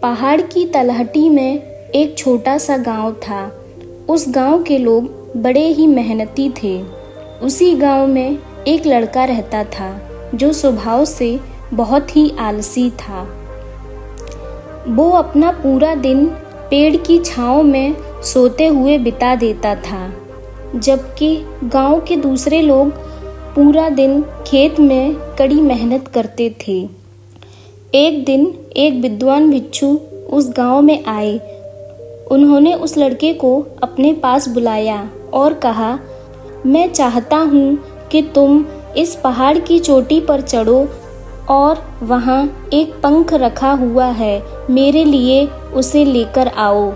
पहाड़ की तलहटी में एक छोटा सा गांव था। उस गांव के लोग बड़े ही मेहनती थे। उसी गांव में एक लड़का रहता था जो स्वभाव से बहुत ही आलसी था। वो अपना पूरा दिन पेड़ की छांव में सोते हुए बिता देता था, जबकि गांव के दूसरे लोग पूरा दिन खेत में कड़ी मेहनत करते थे। एक दिन एक विद्वान भिक्षु उस गांव में आए। उन्होंने उस लड़के को अपने पास बुलाया और कहा, मैं चाहता हूँ कि तुम इस पहाड़ की चोटी पर चढ़ो और वहाँ एक पंख रखा हुआ है, मेरे लिए उसे लेकर आओ।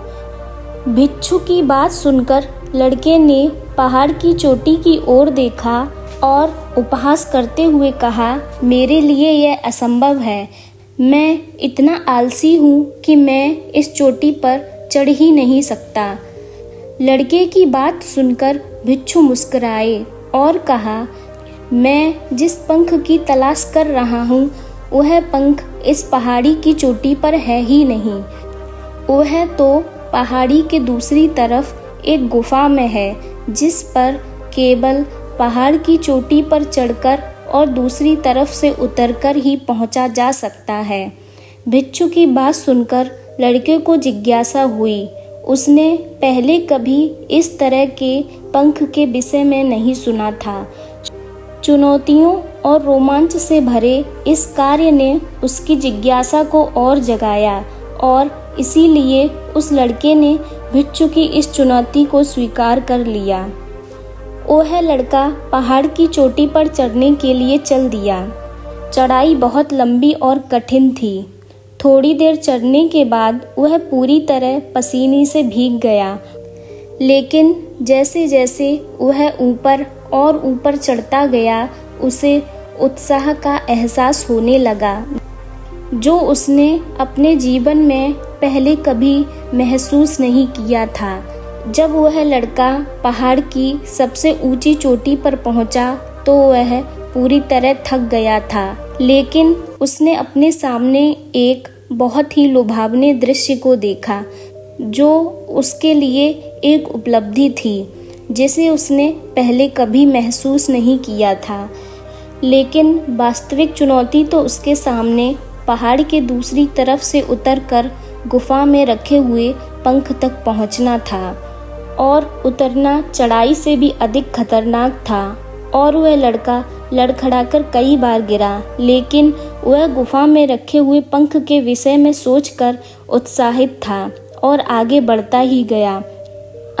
भिक्षु की बात सुनकर लड़के ने पहाड़ की चोटी की ओर देखा और उपहास करते हुए कहा, मेरे लिए यह असंभव है। मैं इतना आलसी हूँ कि मैं इस चोटी पर चढ़ ही नहीं सकता। लड़के की बात सुनकर भिक्षु मुस्कुराए और कहा, मैं जिस पंख की तलाश कर रहा हूँ वह पंख इस पहाड़ी की चोटी पर है ही नहीं। वह तो पहाड़ी के दूसरी तरफ एक गुफा में है, जिस पर केवल पहाड़ की चोटी पर चढ़कर और दूसरी तरफ से उतरकर ही पहुंचा जा सकता है। भिक्षु की बात सुनकर लड़के को जिज्ञासा हुई। उसने पहले कभी इस तरह के पंख के विषय में नहीं सुना था। चुनौतियों और रोमांच से भरे इस कार्य ने उसकी जिज्ञासा को और जगाया और इसीलिए उस लड़के ने भिक्षु की इस चुनौती को स्वीकार कर लिया। वह लड़का पहाड़ की चोटी पर चढ़ने के लिए चल दिया। चढ़ाई बहुत लंबी और कठिन थी। थोड़ी देर चढ़ने के बाद वह पूरी तरह पसीने से भीग गया, लेकिन जैसे जैसे वह ऊपर और ऊपर चढ़ता गया, उसे उत्साह का एहसास होने लगा, जो उसने अपने जीवन में पहले कभी महसूस नहीं किया था। जब वह लड़का पहाड़ की सबसे ऊंची चोटी पर पहुंचा तो वह पूरी तरह थक गया था, लेकिन उसने अपने सामने एक बहुत ही लुभावने दृश्य को देखा, जो उसके लिए एक उपलब्धि थी जिसे उसने पहले कभी महसूस नहीं किया था। लेकिन वास्तविक चुनौती तो उसके सामने पहाड़ के दूसरी तरफ से उतरकर गुफा में रखे हुए पंख तक पहुंचना था, और उतरना चढ़ाई से भी अधिक खतरनाक था। और वह लड़का लड़खड़ाकर कई बार गिरा, लेकिन वह गुफा में रखे हुए पंख के विषय में सोचकर उत्साहित था और आगे बढ़ता ही गया।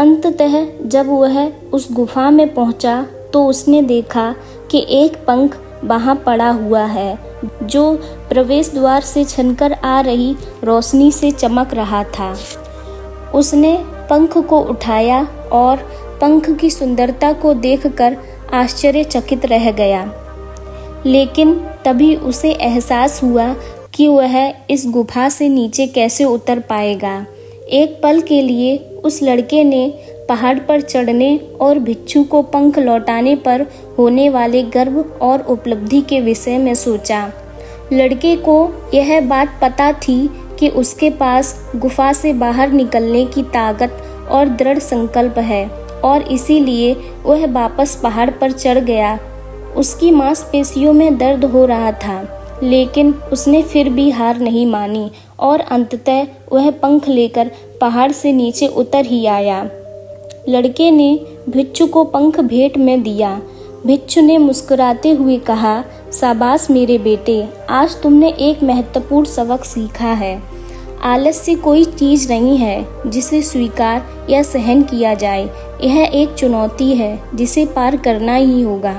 अंततः जब वह उस गुफा में पहुंचा तो उसने देखा कि एक पंख वहां पड़ा हुआ है, जो प्रवेश द्वार से छनकर आ रही रोशनी से चमक रहा था। उसने पंख को उठाया और पंख की सुंदरता को देखकर आश्चर्यचकित रह गया। लेकिन तभी उसे एहसास हुआ कि वह इस गुफा से नीचे कैसे उतर पाएगा। एक पल के लिए उस लड़के ने पहाड़ पर चढ़ने और भिक्षु को पंख लौटाने पर होने वाले गर्व और उपलब्धि के विषय में सोचा। लड़के को यह बात पता थी कि उसके पास गुफा से बाहर निकलने की ताकत और दृढ़ संकल्प है, और इसीलिए वह वापस पहाड़ पर चढ़ गया। उसकी मांसपेशियों में दर्द हो रहा था, लेकिन उसने फिर भी हार नहीं मानी और अंततः वह पंख लेकर पहाड़ से नीचे उतर ही आया। लड़के ने भिक्षु को पंख भेंट में दिया। भिक्षु ने मुस्कुराते हुए कहा, शाबाश मेरे बेटे, आज तुमने एक महत्वपूर्ण सबक सीखा है। आलस्य कोई चीज़ नहीं है जिसे स्वीकार या सहन किया जाए। यह एक चुनौती है जिसे पार करना ही होगा।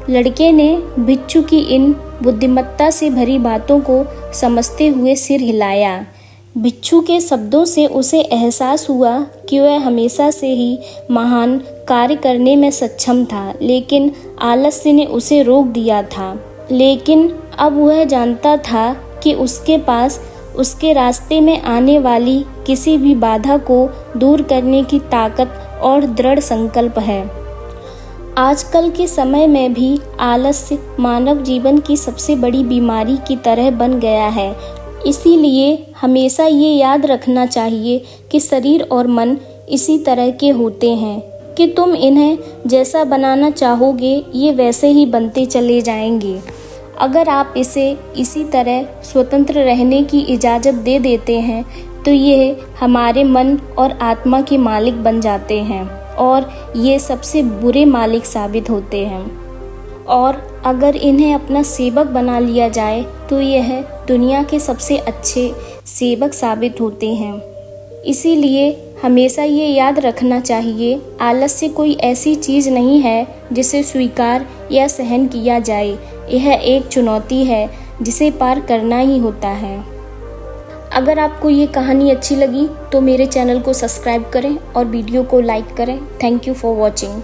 लड़के ने भिक्षु की इन बुद्धिमत्ता से भरी बातों को समझते हुए सिर हिलाया। भिक्षु के शब्दों से उसे एहसास हुआ कि वह हमेशा से ही महान कार्य करने में सक्षम था, लेकिन आलस्य ने उसे रोक दिया था। लेकिन अब वह जानता था कि उसके पास उसके रास्ते में आने वाली किसी भी बाधा को दूर करने की ताकत और दृढ़ संकल्प है। आजकल के समय में भी आलस्य मानव जीवन की सबसे बड़ी बीमारी की तरह बन गया है। इसीलिए हमेशा ये याद रखना चाहिए कि शरीर और मन इसी तरह के होते हैं कि तुम इन्हें जैसा बनाना चाहोगे ये वैसे ही बनते चले जाएंगे। अगर आप इसे इसी तरह स्वतंत्र रहने की इजाज़त दे देते हैं तो ये हमारे मन और आत्मा के मालिक बन जाते हैं और ये सबसे बुरे मालिक साबित होते हैं। और अगर इन्हें अपना सेवक बना लिया जाए तो यह दुनिया के सबसे अच्छे सेवक साबित होते हैं। इसीलिए हमेशा ये याद रखना चाहिए, आलस्य कोई ऐसी चीज़ नहीं है जिसे स्वीकार या सहन किया जाए। यह एक चुनौती है जिसे पार करना ही होता है। अगर आपको ये कहानी अच्छी लगी तो मेरे चैनल को सब्सक्राइब करें और वीडियो को लाइक करें। Thank you for watching.